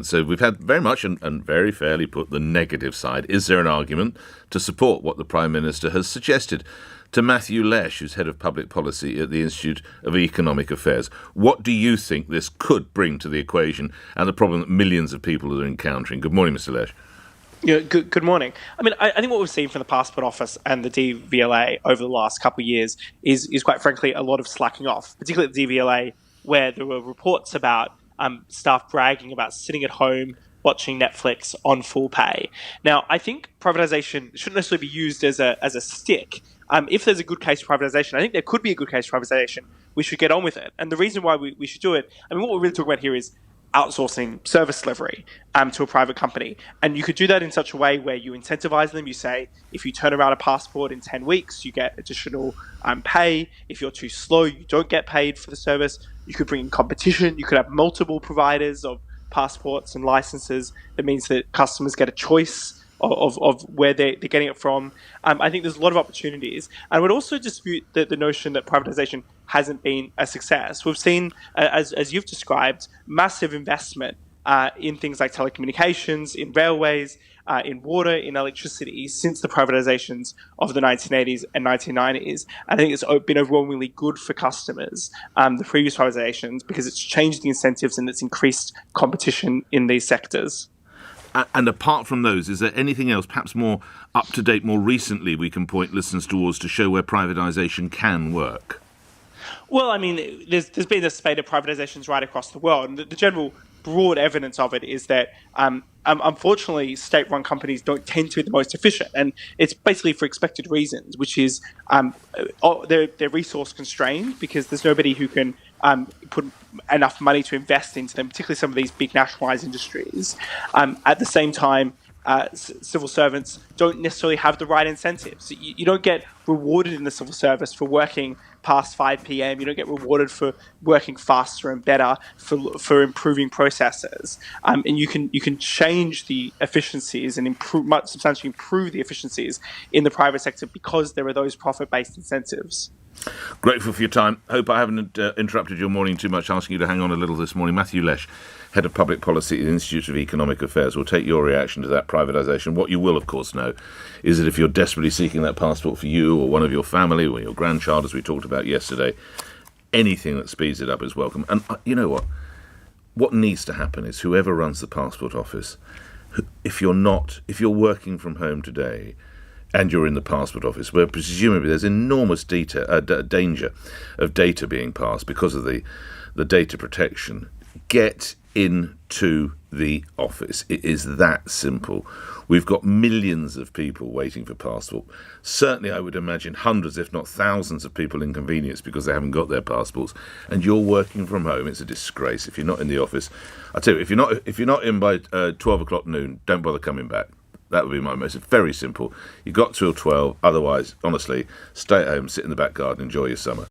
So we've had very much and very fairly put the negative side. Is there an argument to support what the Prime Minister has suggested? To Matthew Lesh, who's head of public policy at the Institute of Economic Affairs, what do you think this could bring to the equation and the problem that millions of people are encountering? Good morning, Mr. Lesh. Yeah, good morning. I mean, I think what we've seen from the Passport Office and the DVLA over the last couple of years is quite frankly a lot of slacking off, particularly at the DVLA, where there were reports about staff bragging about sitting at home watching Netflix on full pay. Now, I think privatisation shouldn't necessarily be used as a stick. If there's a good case for privatisation, I think there could be a good case for privatisation. We should get on with it. And the reason why we should do it, I mean, what we're really talking about here is outsourcing service delivery to a private company. And you could do that in such a way where you incentivize them. You say, if you turn around a passport in 10 weeks, you get additional pay. If you're too slow, you don't get paid for the service. You could bring in competition. You could have multiple providers of passports and licenses. That means that customers get a choice of where they're getting it from. I think there's a lot of opportunities. And I would also dispute the notion that privatization hasn't been a success. We've seen, as you've described, massive investment in things like telecommunications, in railways, in water, in electricity since the privatizations of the 1980s and 1990s. I think it's been overwhelmingly good for customers, the previous privatizations, because it's changed the incentives and it's increased competition in these sectors. And apart from those, is there anything else, perhaps more up-to-date, more recently, we can point listeners towards to show where privatisation can work? Well, I mean, there's been a spate of privatizations right across the world, and the general broad evidence of it is that, unfortunately, state-run companies don't tend to be the most efficient, and it's basically for expected reasons, which is they're resource constrained because there's nobody who can put enough money to invest into them, particularly some of these big nationalised industries. At the same time, civil servants don't necessarily have the right incentives. You don't get rewarded in the civil service for working past 5 p.m. You don't get rewarded for working faster and better, for improving processes. And you can change the efficiencies and substantially improve the efficiencies in the private sector because there are those profit-based incentives. Grateful for your time. Hope I haven't interrupted your morning too much, asking you to hang on a little this morning. Matthew Lesh, Head of Public Policy at the Institute of Economic Affairs, will take your reaction to that privatisation. What you will, of course, know is that if you're desperately seeking that passport for you or one of your family or your grandchild, as we talked about yesterday, anything that speeds it up is welcome. And you know what? What needs to happen is whoever runs the passport office, if you're working from home today, and you're in the passport office, where presumably there's enormous danger of data being passed because of the data protection, get into the office. It is that simple. We've got millions of people waiting for passport. Certainly, I would imagine hundreds, if not thousands, of people inconvenienced because they haven't got their passports. And you're working from home. It's a disgrace if you're not in the office. I tell you, if you're not in by 12 o'clock noon, don't bother coming back. That would be my message. Very simple. You got till 12. Otherwise, honestly, stay at home, sit in the back garden, enjoy your summer.